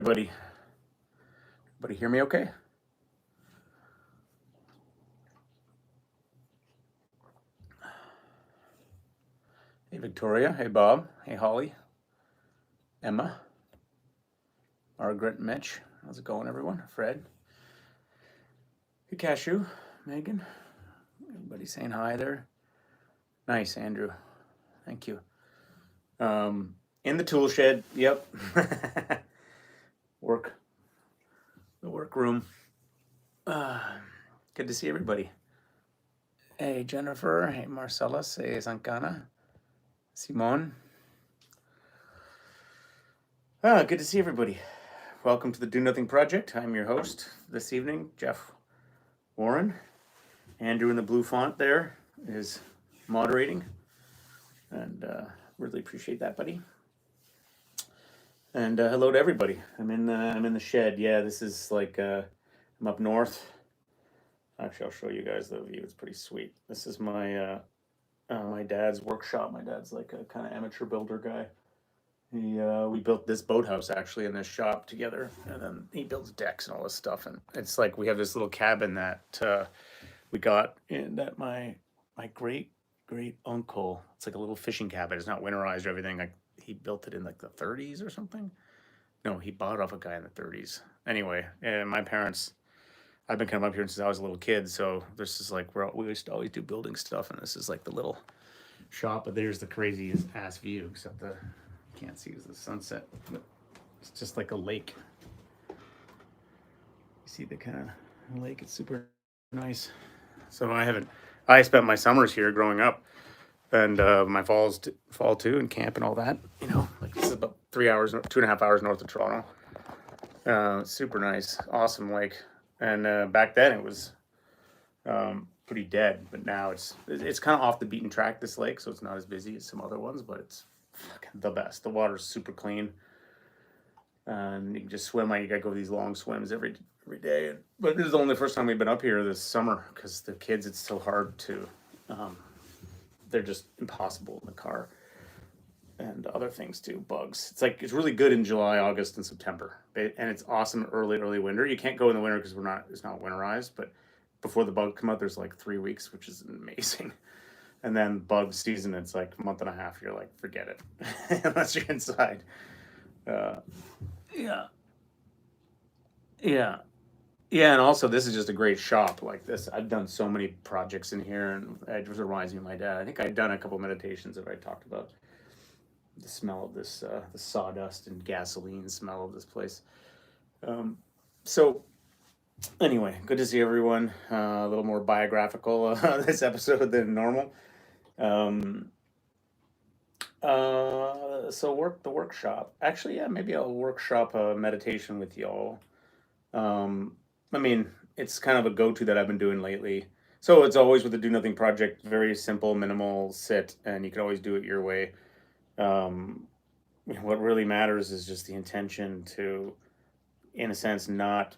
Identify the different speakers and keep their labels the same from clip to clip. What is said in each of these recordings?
Speaker 1: Everybody, hear me okay? Hey, Victoria. Hey, Bob. Hey, Holly. Emma. Margaret, Mitch. How's it going, everyone? Fred. Hey, Cashew. Megan. Everybody saying hi there. Nice, Andrew. Thank you. In the tool shed. Yep. The work room. Good to see everybody. Hey, Jennifer. Hey, Marcellus. Hey, Zancana. Simone. Good to see everybody. Welcome to the Do Nothing Project. I'm your host this evening, Jeff Warren. Andrew in the blue font there is moderating, and really appreciate that, buddy. And hello to everybody. I'm in the shed. Yeah, this is like I'm up north. Actually, I'll show you guys the view. It's pretty sweet. This is my my dad's workshop. My dad's like a kind of amateur builder guy. We built this boathouse actually in this shop together, and then he builds decks and all this stuff. And it's like we have this little cabin that we got in that my great uncle. It's like a little fishing cabin. It's not winterized or everything. Like he built it in like the 30s or something. No, he bought it off a guy in the 30s. Anyway, and my parents. I've been coming up here since I was a little kid, so this is like we used to always do building stuff, and this is like the little shop. But there's the craziest ass view, except the can't see is the sunset. But it's just like a lake. You see the kind of lake? It's super nice. So I spent my summers here growing up, and my fall too, and camp and all that. You know, like this is about 3 hours, 2.5 hours north of Toronto. Super nice, awesome lake. And back then it was pretty dead, but now it's kind of off the beaten track, this lake, so it's not as busy as some other ones, but it's fucking the best. The water's super clean, and you can just swim. You gotta go these long swims every day. But this is only the first time we've been up here this summer because the kids, it's so hard to. They're just impossible in the car, and other things too. Bugs. It's really good in July, August, and September, and it's awesome early winter. You can't go in the winter because it's not winterized, but before the bugs come out, there's like 3 weeks, which is amazing. And then bug season, it's like a month and a half. You're like, forget it, unless you're inside. Yeah, yeah, yeah. And also, this is just a great shop. Like this, I've done so many projects in here, and it just reminds me of my dad. I think I'd done a couple meditations that I talked about the smell of this, the sawdust and gasoline smell of this place. So anyway, good to see everyone. A little more biographical this episode than normal. So the workshop. Actually, yeah, maybe I'll workshop a meditation with y'all. I mean, it's kind of a go-to that I've been doing lately. So it's always with the Do Nothing Project, very simple, minimal sit, and you can always do it your way. Um, what really matters is just the intention to, in a sense, not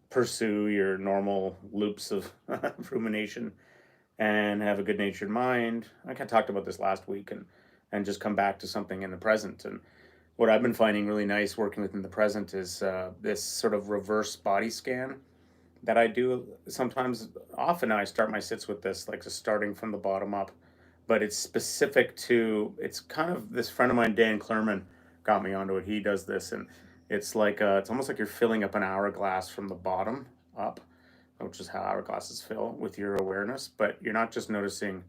Speaker 1: pursue your normal loops of rumination and have a good natured mind. I kind of talked about this last week, and just come back to something in the present. And what I've been finding really nice working within the present is this sort of reverse body scan that I do sometimes. Often I start my sits with this, like just starting from the bottom up, but it's specific to, it's kind of, this friend of mine, Dan Clurman, got me onto it. He does this, and it's like it's almost like you're filling up an hourglass from the bottom up, which is how hourglasses fill with your awareness. But you're not just noticing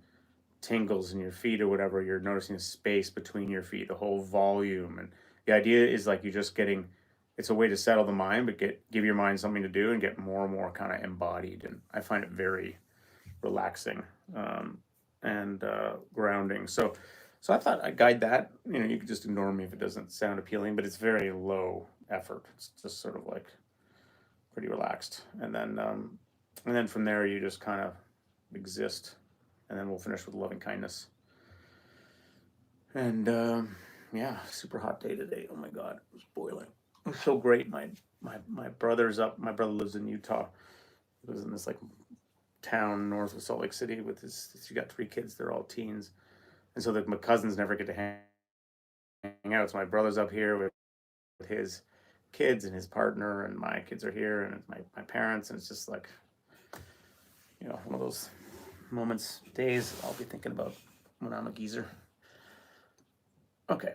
Speaker 1: tingles in your feet or whatever. You're noticing the space between your feet, the whole volume, and the idea is like you're just getting. It's a way to settle the mind, but give your mind something to do and get more and more kind of embodied. And I find it very relaxing and grounding. So I thought I'd guide that. You know, you could just ignore me if it doesn't sound appealing, but it's very low effort. It's just sort of like pretty relaxed, and then from there you just kind of exist, and then we'll finish with loving kindness. And yeah, super hot day today. Oh my God, it was boiling. It was so great. My brother's up. My brother lives in Utah. He lives in this like town north of Salt Lake City with he got 3 kids. They're all teens, and so my cousins never get to hang out. So my brother's up here with his kids and his partner, and my kids are here, and it's my parents, and it's just like, one of those moments, days I'll be thinking about when I'm a geezer. Okay.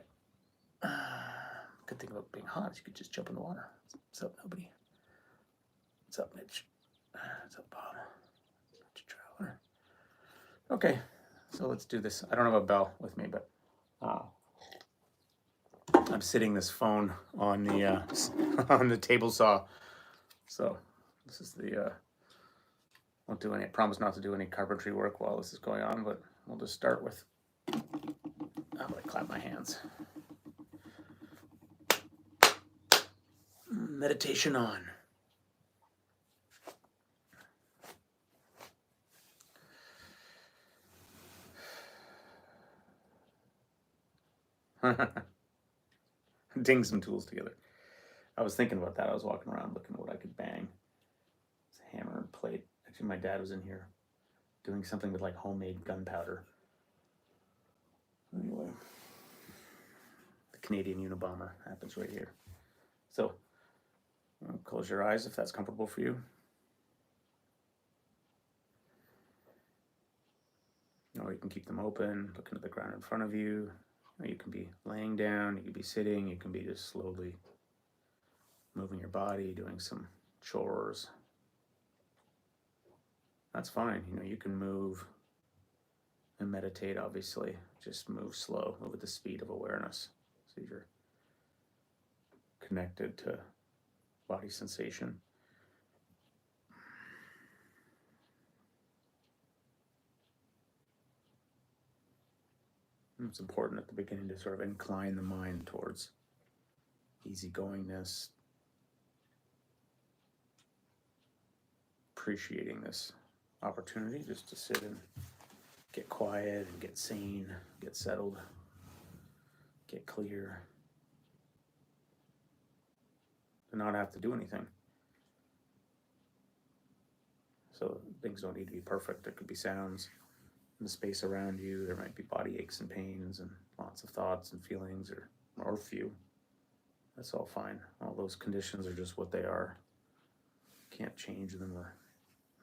Speaker 1: Good thing about being hot is you could just jump in the water. What's up, nobody? What's up, Mitch? What's up, Bob? Traveler. Okay, so let's do this. I don't have a bell with me, but I'm sitting this phone on the on the table saw. So this is the won't do any. I promise not to do any carpentry work while this is going on, but we'll just start with. I'm gonna clap my hands. Meditation on. Ding some tools together. I was thinking about that. I was walking around looking at what I could bang. It's a hammer and plate. Actually, my dad was in here doing something with like homemade gunpowder. Anyway, the Canadian Unabomber happens right here. So, close your eyes if that's comfortable for you. Or you can keep them open, looking at the ground in front of you. Or you can be laying down, you can be sitting, you can be just slowly moving your body, doing some chores. That's fine. You can move and meditate, obviously. Just move slow, move at the speed of awareness. So you're connected to body sensation. It's important at the beginning to sort of incline the mind towards easygoingness, appreciating this opportunity just to sit and get quiet and get sane, get settled, get clear, to not have to do anything. So things don't need to be perfect. There could be sounds in the space around you. There might be body aches and pains and lots of thoughts and feelings, or few. That's all fine. All those conditions are just what they are. Can't change them or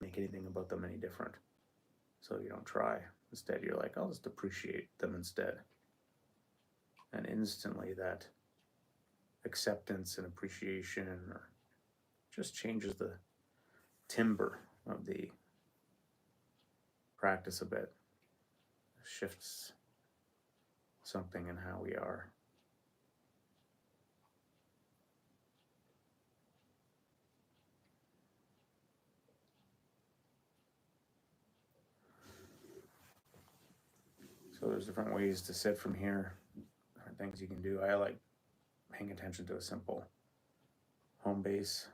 Speaker 1: make anything about them any different. So you don't try. Instead, you're like, I'll just appreciate them instead. And instantly that acceptance and appreciation just changes the timbre of the practice a bit. Shifts something in how we are. So there's different ways to sit from here, different things you can do. I like paying attention to a simple home base,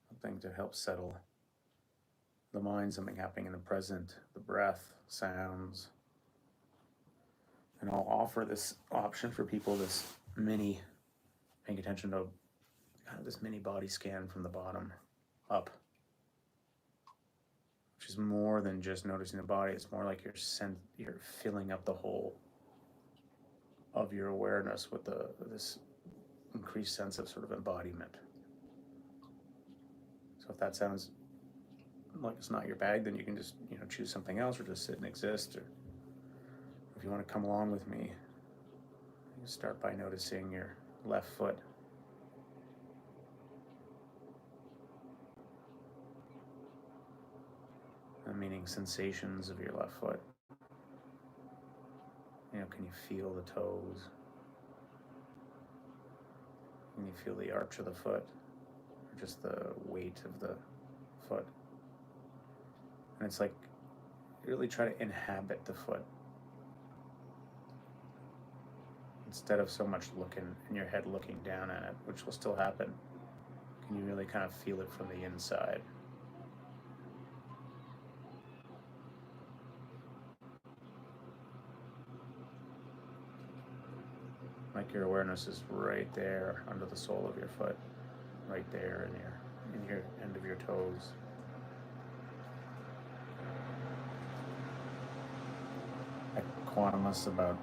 Speaker 1: something to help settle the mind, something happening in the present, the breath, sounds. And I'll offer this option for people, this mini, paying attention to kind of this mini body scan from the bottom up, which is more than just noticing the body. It's more like you're filling up the whole of your awareness with this increased sense of sort of embodiment. So if that sounds like it's not your bag, then you can just choose something else, or just sit and exist. Or if you want to come along with me, you can start by noticing your left foot. Meaning sensations of your left foot. Can you feel the toes? Can you feel the arch of the foot? Or just the weight of the foot? And it's like really try to inhabit the foot. Instead of so much looking in your head, looking down at it, which will still happen. Can you really kind of feel it from the inside? Like your awareness is right there under the sole of your foot, right there in your end of your toes. I quantum us about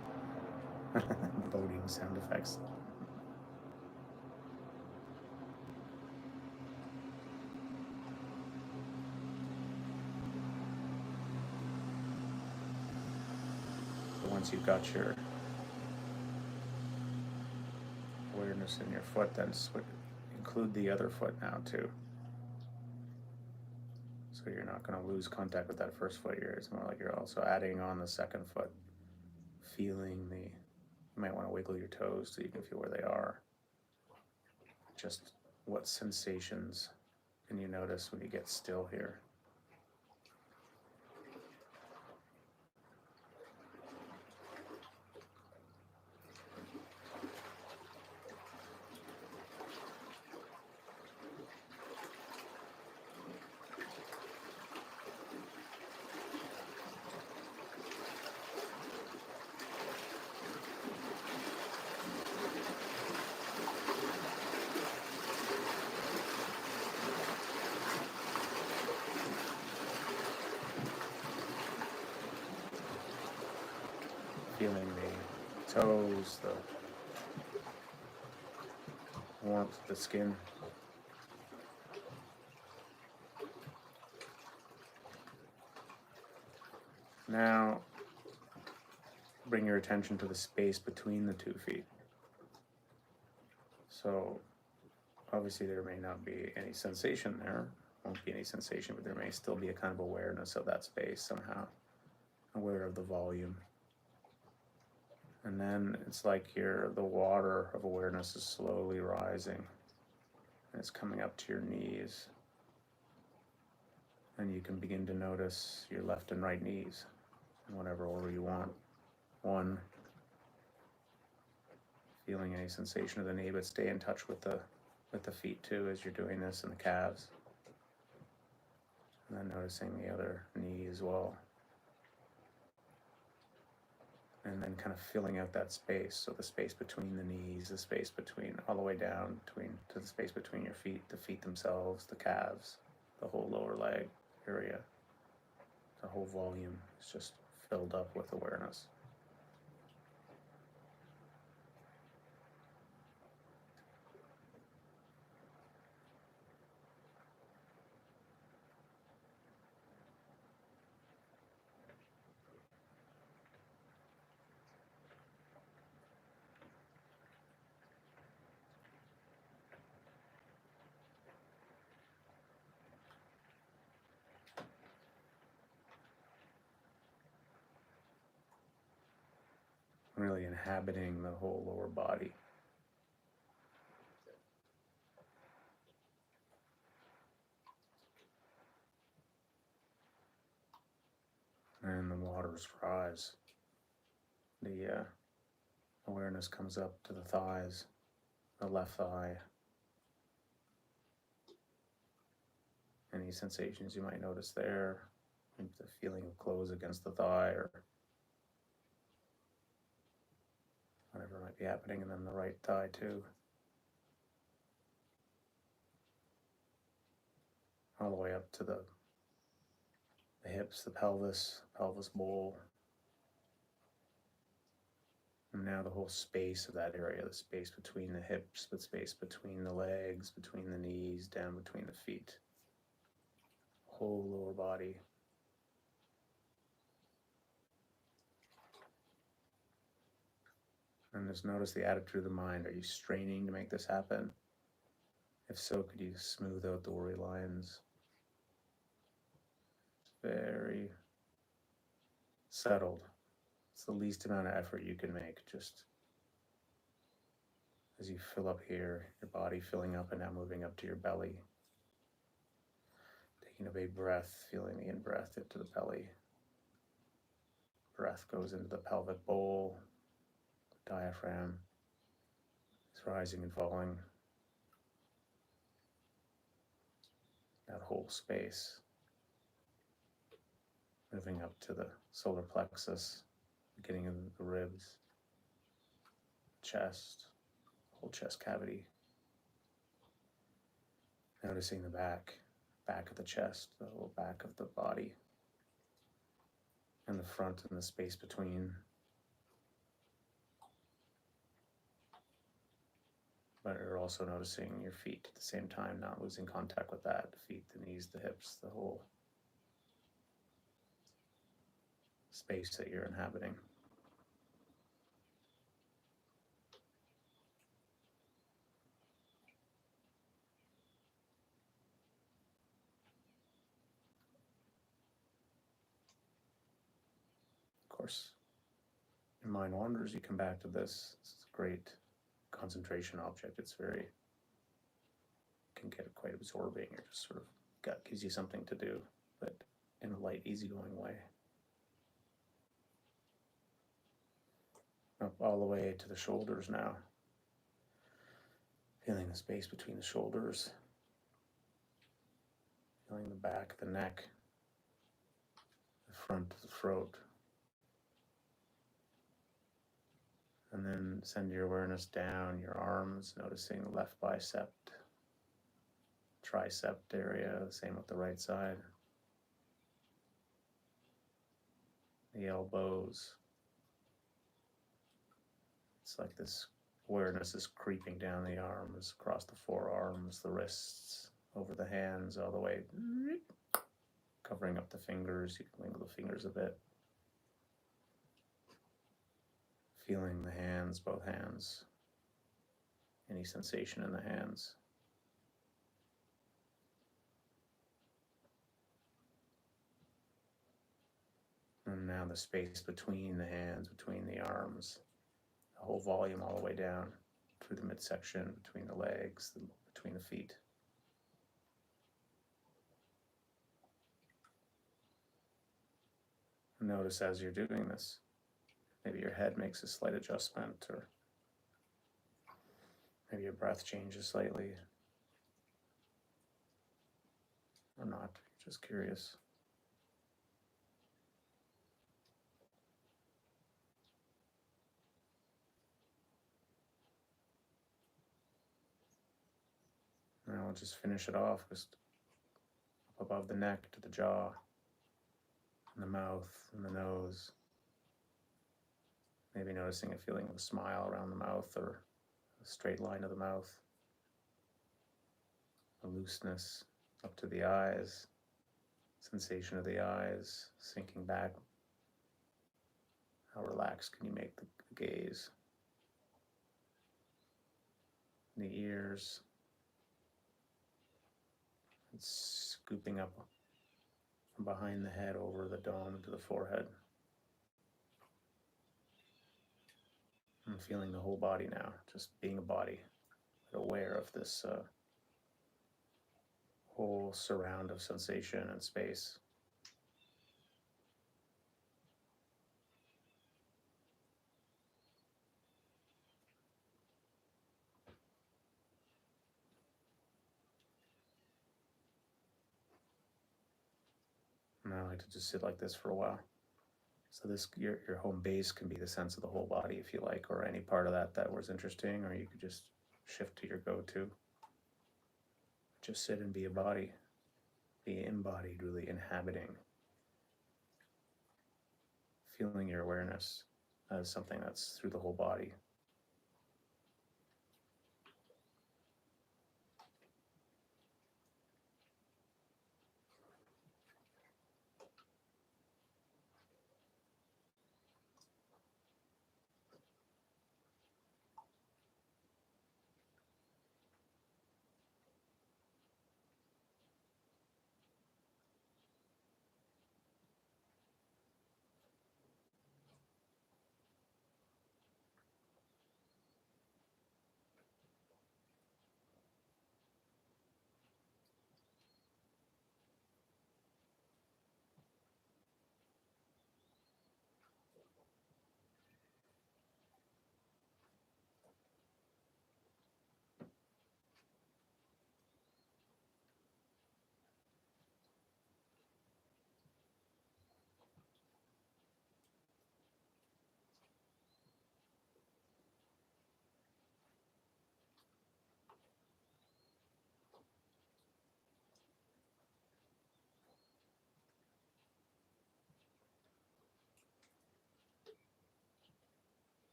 Speaker 1: boating sound effects. once you've got your awareness in your foot, then include the other foot now too. So you're not going to lose contact with that first foot. It's more like you're also adding on the second foot, feeling you might want to wiggle your toes so you can feel where they are. Just what sensations can you notice when you get still here? Feeling the toes, the warmth of the skin. Now, bring your attention to the space between the 2 feet. So, obviously there may not be any sensation there, won't be any sensation, but there may still be a kind of awareness of that space somehow, aware of the volume. And then it's like the water of awareness is slowly rising, and it's coming up to your knees. And you can begin to notice your left and right knees in whatever order you want. 1, feeling any sensation of the knee, but stay in touch with the feet too as you're doing this, and the calves. And then noticing the other knee as well. And then kind of filling out that space. So the space between the knees, the space between, all the way down to the space between your feet, the feet themselves, the calves, the whole lower leg area. The whole volume is just filled up with awareness. Really inhabiting the whole lower body. And the waters rise. The awareness comes up to the thighs, the left thigh. Any sensations you might notice there, the feeling of clothes against the thigh or whatever might be happening, and then the right thigh too. All the way up to the hips, the pelvis bowl. And now the whole space of that area, the space between the hips, the space between the legs, between the knees, down between the feet. Whole lower body. And just notice the attitude of the mind. Are you straining to make this happen? If so, could you smooth out the worry lines? Very settled. It's the least amount of effort you can make. Just as you fill up here, your body filling up and now moving up to your belly. Taking a big breath, feeling the in-breath into the belly. Breath goes into the pelvic bowl. The diaphragm is rising and falling. That whole space. Moving up to the solar plexus, beginning of the ribs, chest, whole chest cavity. Noticing the back of the chest, the whole back of the body, and the front and the space between. But you're also noticing your feet at the same time, not losing contact with that. The feet, the knees, the hips, the whole space that you're inhabiting. course, in Mind Wanders, you come back to this. It's a great concentration object. It's very, can get quite absorbing. You're just sort of, gut gives you something to do, but in a light, easygoing way. Up all the way to the shoulders now. Feeling the space between the shoulders. Feeling the back of the neck. The front of the throat. And then send your awareness down your arms, noticing the left bicep, tricep area, same with the right side. The elbows. It's like this awareness is creeping down the arms, across the forearms, the wrists, over the hands, all the way, covering up the fingers. You can wiggle the fingers a bit. Feeling the hands, both hands, any sensation in the hands. And now the space between the hands, between the arms, the whole volume all the way down through the midsection, between the legs, between the feet. And notice as you're doing this, maybe your head makes a slight adjustment, or maybe your breath changes slightly, or not, just curious. Now we'll just finish it off, just up above the neck to the jaw, and the mouth, and the nose. Maybe noticing a feeling of a smile around the mouth, or a straight line of the mouth. A looseness up to the eyes, sensation of the eyes, sinking back. How relaxed can you make the gaze? The ears. It's scooping up from behind the head over the dome to the forehead. I'm feeling the whole body now, just being a body, aware of this whole surround of sensation and space. And I like to just sit like this for a while. So this, your home base can be the sense of the whole body if you like, or any part of that was interesting, or you could just shift to your go-to. Just sit and be a body, be embodied, really inhabiting, feeling your awareness as something that's through the whole body.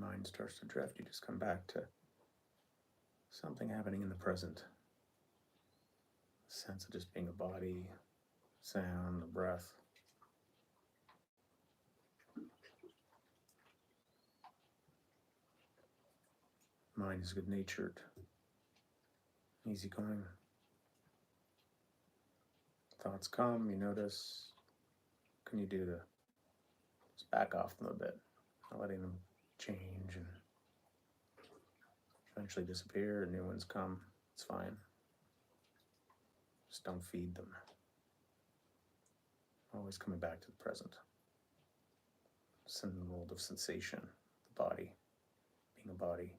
Speaker 1: mind starts to drift, you just come back to something happening in the present. Sense of just being a body, sound, the breath. Mind is good-natured, easygoing. Thoughts come, you notice. What can you do to just back off them a bit, not letting them change and eventually disappear, and new ones come. It's fine. Just don't feed them. Always coming back to the present. Just in the world of sensation, the body, being a body.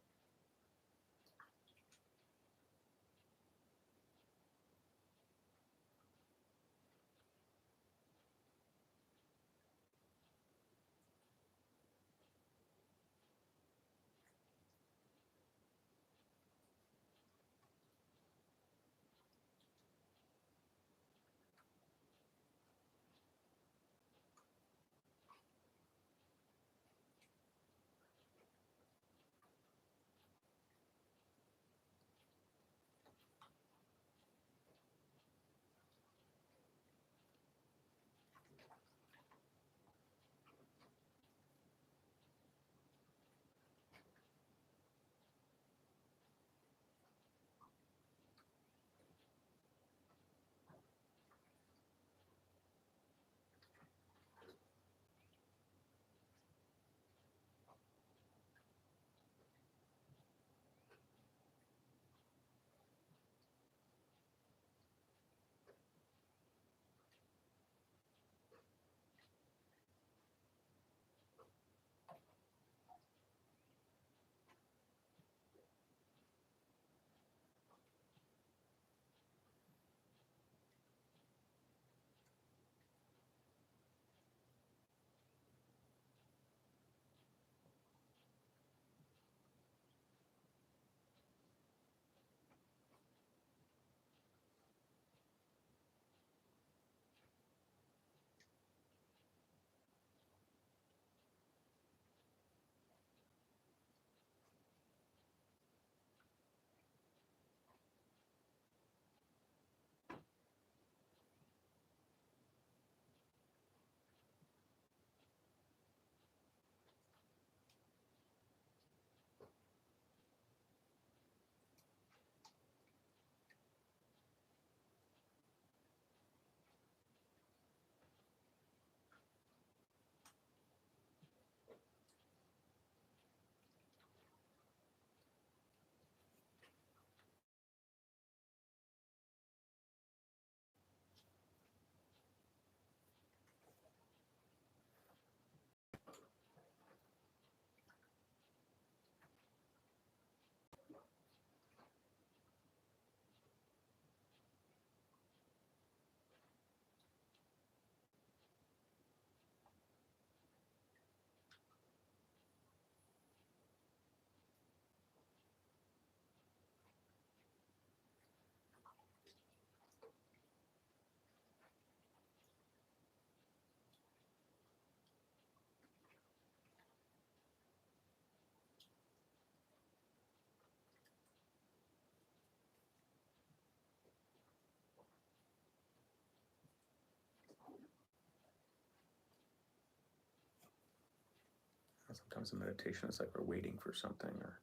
Speaker 1: Sometimes in meditation, it's like we're waiting for something, or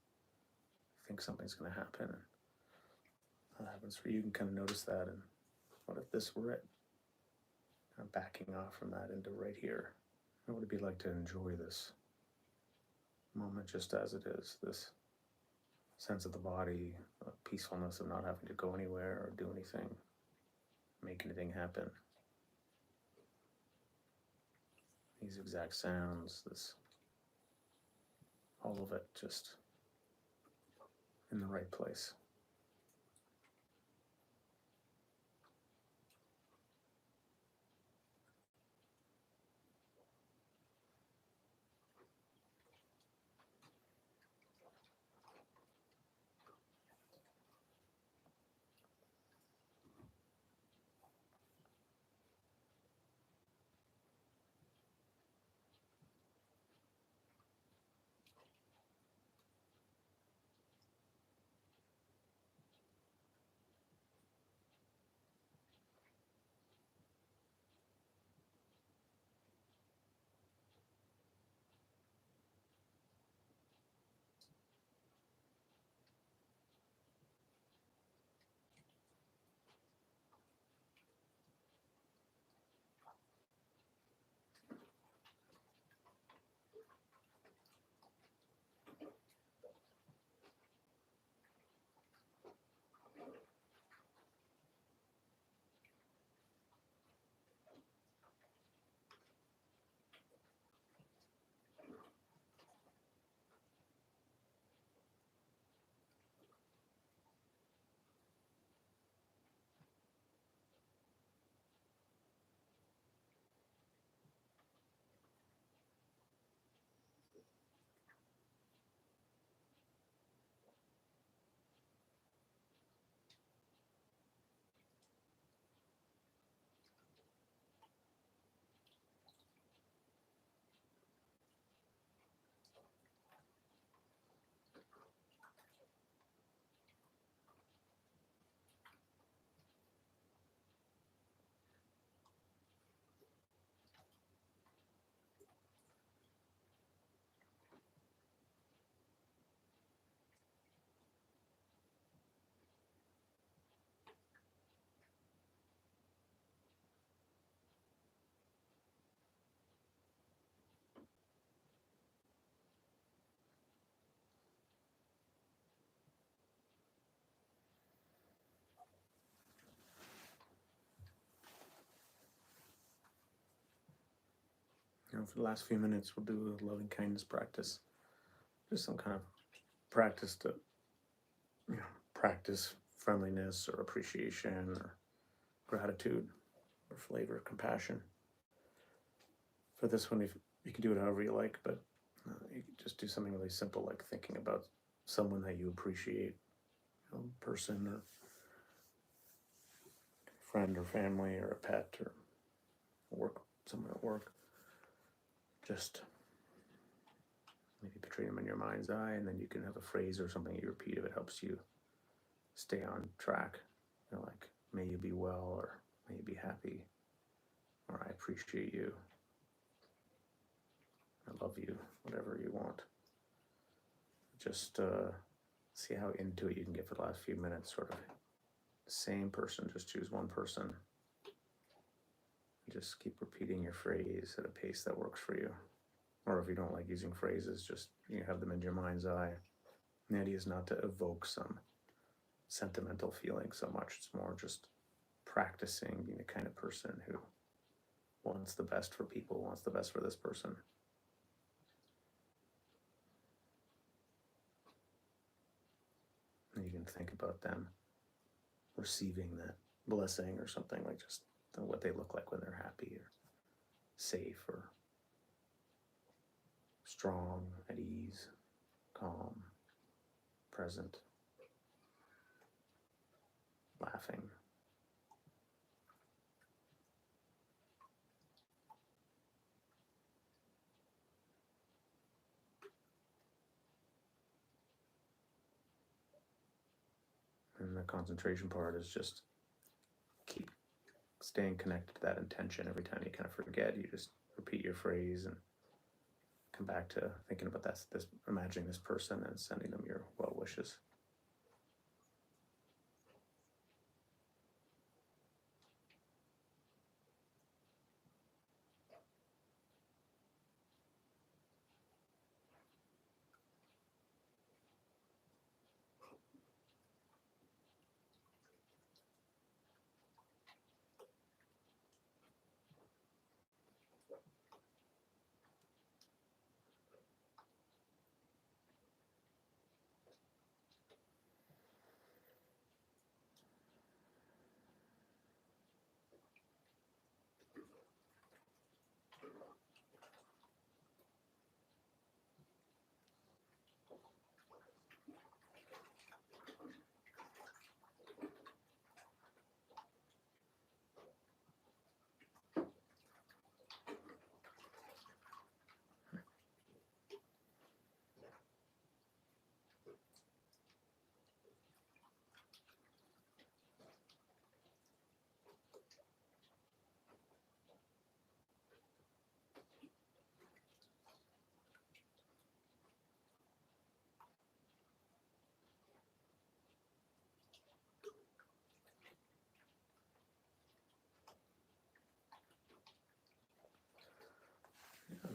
Speaker 1: think something's going to happen. And what happens for you, you can kind of notice that. And what if this were it? Kind of backing off from that into right here. What would it be like to enjoy this moment just as it is? This sense of the body, peacefulness of not having to go anywhere or do anything, make anything happen. These exact sounds, this, all of it just in the right place. For the last few minutes, we'll do a loving kindness practice. Just some kind of practice to, practice friendliness or appreciation or gratitude or flavor, compassion. For this one, if you can do it however you like, but you can just do something really simple like thinking about someone that you appreciate, person or friend or family or a pet or someone at work. Just maybe picture them in your mind's eye, and then you can have a phrase or something you repeat if it helps you stay on track. Like, may you be well, or may you be happy, or I appreciate you, I love you, whatever you want. Just see how into it you can get for the last few minutes, sort of. Same person, just choose one person. Just keep repeating your phrase at a pace that works for you. Or if you don't like using phrases, just have them in your mind's eye. And the idea is not to evoke some sentimental feeling so much. It's more just practicing being the kind of person who wants the best for people, wants the best for this person. And you can think about them receiving that blessing or something, like just what they look like when they're happy or safe or strong, at ease, calm, present, laughing. And the concentration part is just keep staying connected to that intention. Every time you kind of forget, you just repeat your phrase and come back to thinking about this, imagining this person and sending them your well wishes.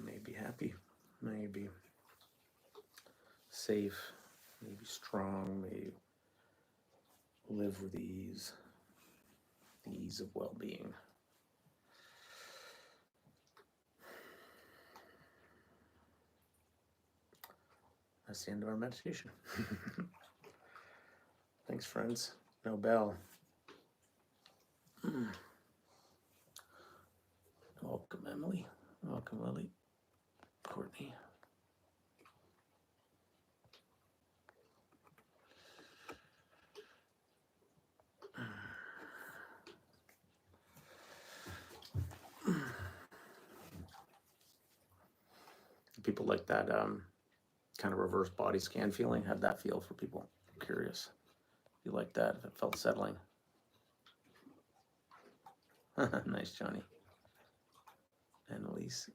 Speaker 1: May be happy, may be safe, may be strong, may live with ease, the ease of well-being. That's the end of our meditation. Thanks, friends. No bell. Welcome, Emily. Welcome, Lily. Courtney. People like that kind of reverse body scan feeling. How'd that feel for people? I'm curious. If you like that, if it felt settling. Nice, Johnny. Annalise.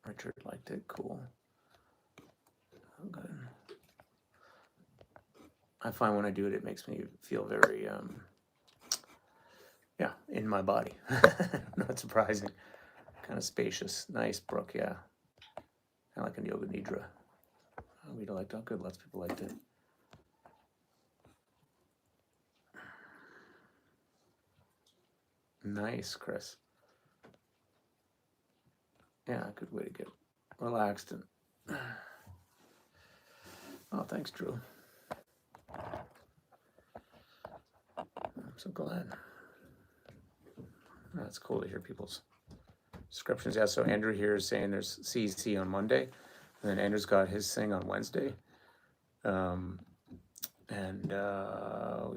Speaker 1: Richard liked it. Cool. Oh, good. I find when I do it, it makes me feel very, in my body. Not surprising. Kind of spacious. Nice, Brooke, yeah. Kind of like a yoga nidra. We liked it. Oh, good. Lots of people liked it. Nice, Chris. Yeah, good way to get relaxed and. Oh, thanks, Drew. I'm so glad. That's cool to hear people's descriptions. Yeah, so Andrew here is saying there's CEC on Monday, and then Andrew's got his thing on Wednesday. We've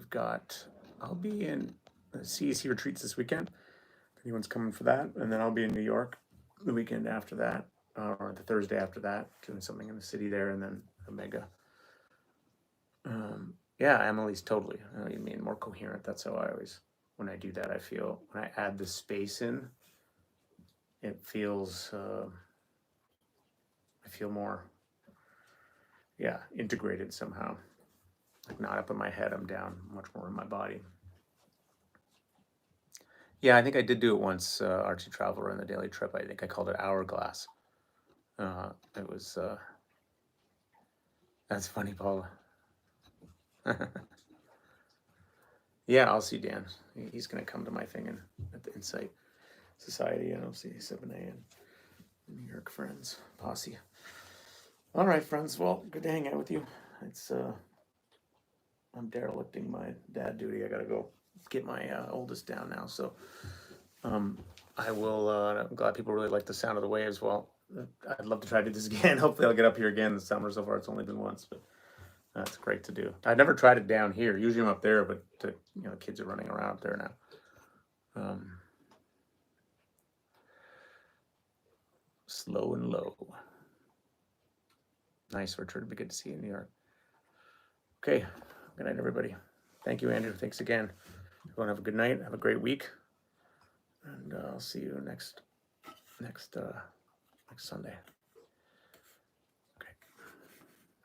Speaker 1: got, I'll be in CEC retreats this weekend, if anyone's coming for that, and then I'll be in New York the weekend after that, or the Thursday after that, doing something in the city there, and then Omega. Yeah, Emily's totally, I know what you mean, more coherent. That's how I always, when I do that, I feel, when I add the space in, it feels, I feel more, yeah, integrated somehow. Like not up in my head, I'm down much more in my body. Yeah, I think I did do it once, Archie Traveler on the daily trip. I think I called it Hourglass. It was, that's funny, Paula. Yeah, I'll see Dan. He's going to come to my thing at the Insight Society, and I'll see 7A and New York friends, posse. All right, friends. Well, good to hang out with you. It's, I'm derelicting my dad duty. I got to go get my oldest down now. So I will, I'm glad people really like the sound of the waves. Well, I'd love to try to do this again. Hopefully I'll get up here again this summer. So far it's only been once, but that's great to do. I've never tried it down here. Usually I'm up there, but kids are running around up there now. Slow and low. Nice, Richard. It'd be good to see you in New York. Okay. Good night, everybody. Thank you, Andrew. Thanks again. Everyone have a good night. Have a great week. And I'll see you next Sunday.